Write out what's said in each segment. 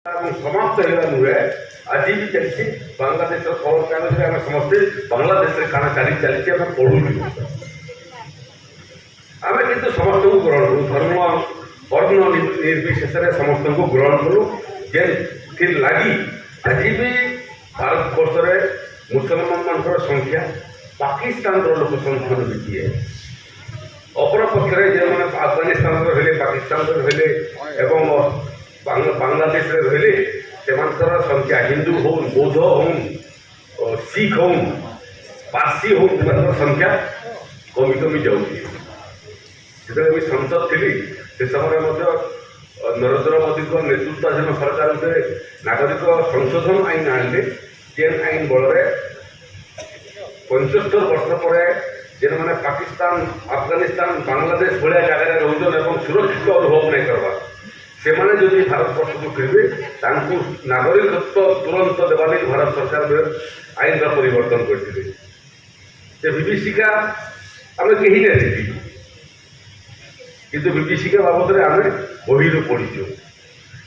समाप्त होगा नुहे आज भी चलती बांग्लादेश खबर कागज आम समस्ते बांग्लादेश काना चली चलती आम पढ़ू आम कि समस्त को ग्रहण करूँ धर्म वर्ण निर्विशेष समस्त को ग्रहण करूँ जे लगी आज भी भारत वर्ष मुसलमान मान संख्या पाकिस्तान लोक संख्या बेटी है अपर पक्ष जो मैंने अफगानिस्तान रही पाकिस्तान रही बांग्लादेश रही से संख्या हिंदू हो बौद्ध हो सिख हो पारसी हो संख्या कमी कमी जाऊँगी जो संसद थी से समय नरेंद्र मोदी नेतृत्वाधीन सरकार नागरिक संशोधन आईन आने जेन आईन बल 75 वर्ष पर जेन मैंने पाकिस्तान अफगानिस्तान बांग्लादेश भाया जगह रोचन सुरक्षित अनुभव नहीं करवा से माने जदि भारत वर्ष को फिरबे नागरिकत्व तुरंत देवा भारत सरकार आईन का परिवर्तन करते विभीषिका आम कहीं नहीं देखी किंतु विभीषिका बाबद में आम बही पढ़ीचु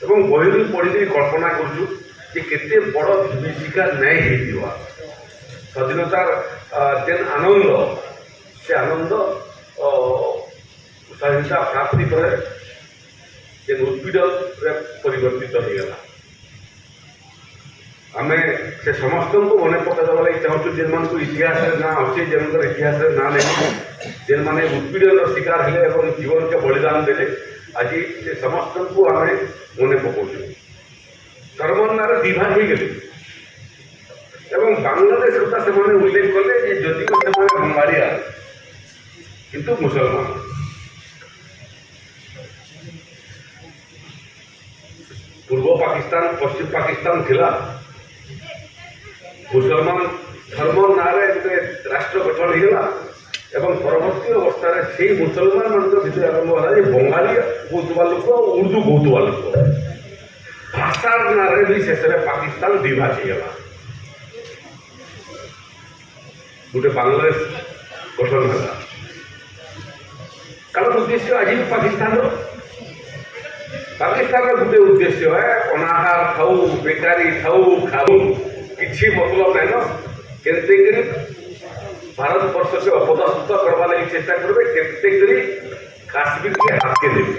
और बही पढ़ी कल्पना करते बड़ विभीषिका नहीं हो स्वाधीनतार जेन आनंद से आनंद स्वाधीनता प्राप्ति पर जेन उत्पीड़न परिवर्तित होगा आम से समस्त को मन पकड़ा लगे चाहूँ जेन मान इतिहास ना अच्छे जेन इतिहास ना नहीं जेन मैंने उत्पीड़न शिकार है जीवन के बलिदान देले आज से समस्त को आम मन पकाऊ धर्म ना विभाग हो गले एवं बांग्लादेश कथा से उल्लेख कले जदि से बंगालिया किंतु मुसलमान पूर्व पाकिस्तान पश्चिम पाकिस्तान थिला मुसलमान धर्म ना राष्ट्र गठन होगा एवं परवर्ती अवस्था से मुसलमान मान भर आरंभ है बंगाली कौतुबा लोक उर्दू कौतुबा लोक भाषार ना भी शेष पाकिस्तान विभाग होगा गोटे बांग्लादेश गठन है कारण उद्देश्य आज भी पाकिस्तान गोटे उद्देश्य है अनाहार खाऊ बेकारी खाऊ खाऊ किसी मतलब नहीं न के भारत वर्ष से अपदस्थ करवा लगी चेष्टा करेंगे के काश्मीर के हाथ के देवे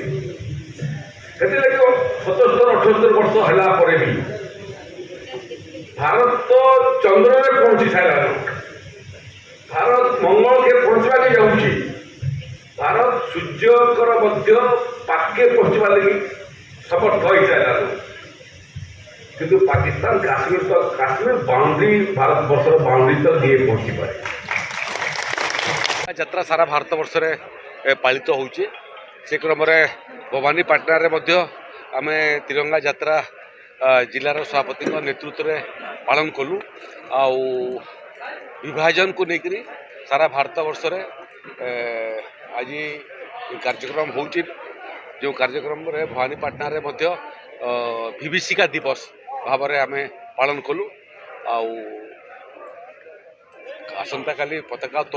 से 77-78 वर्ष है भी भारत तो चंद्र में पहुंची सारा भारत मंगल के पहुंचवा के जाऊँगी भारत सूर्यकर पाके पहुंचवा लगी समर्थ हो सारा किंतु पाकिस्तान काश्मीर बाउंड्री भारत वर्ष बाउंड्री तक नहीं पहुंची पारे यात्रा सारा भारत वर्ष में पालित होउछि से क्रम भवानीपाटना रे आम तिरंगा यात्रा जिलार सभापति नेतृत्व में पालन कलु विभाजन को लेकर सारा भारत वर्ष में आज कार्यक्रम हो जो कार्यक्रम रे भवानीपाटना रे विभीषिका दिवस भाव में आम पालन कलु आसंता काली पताका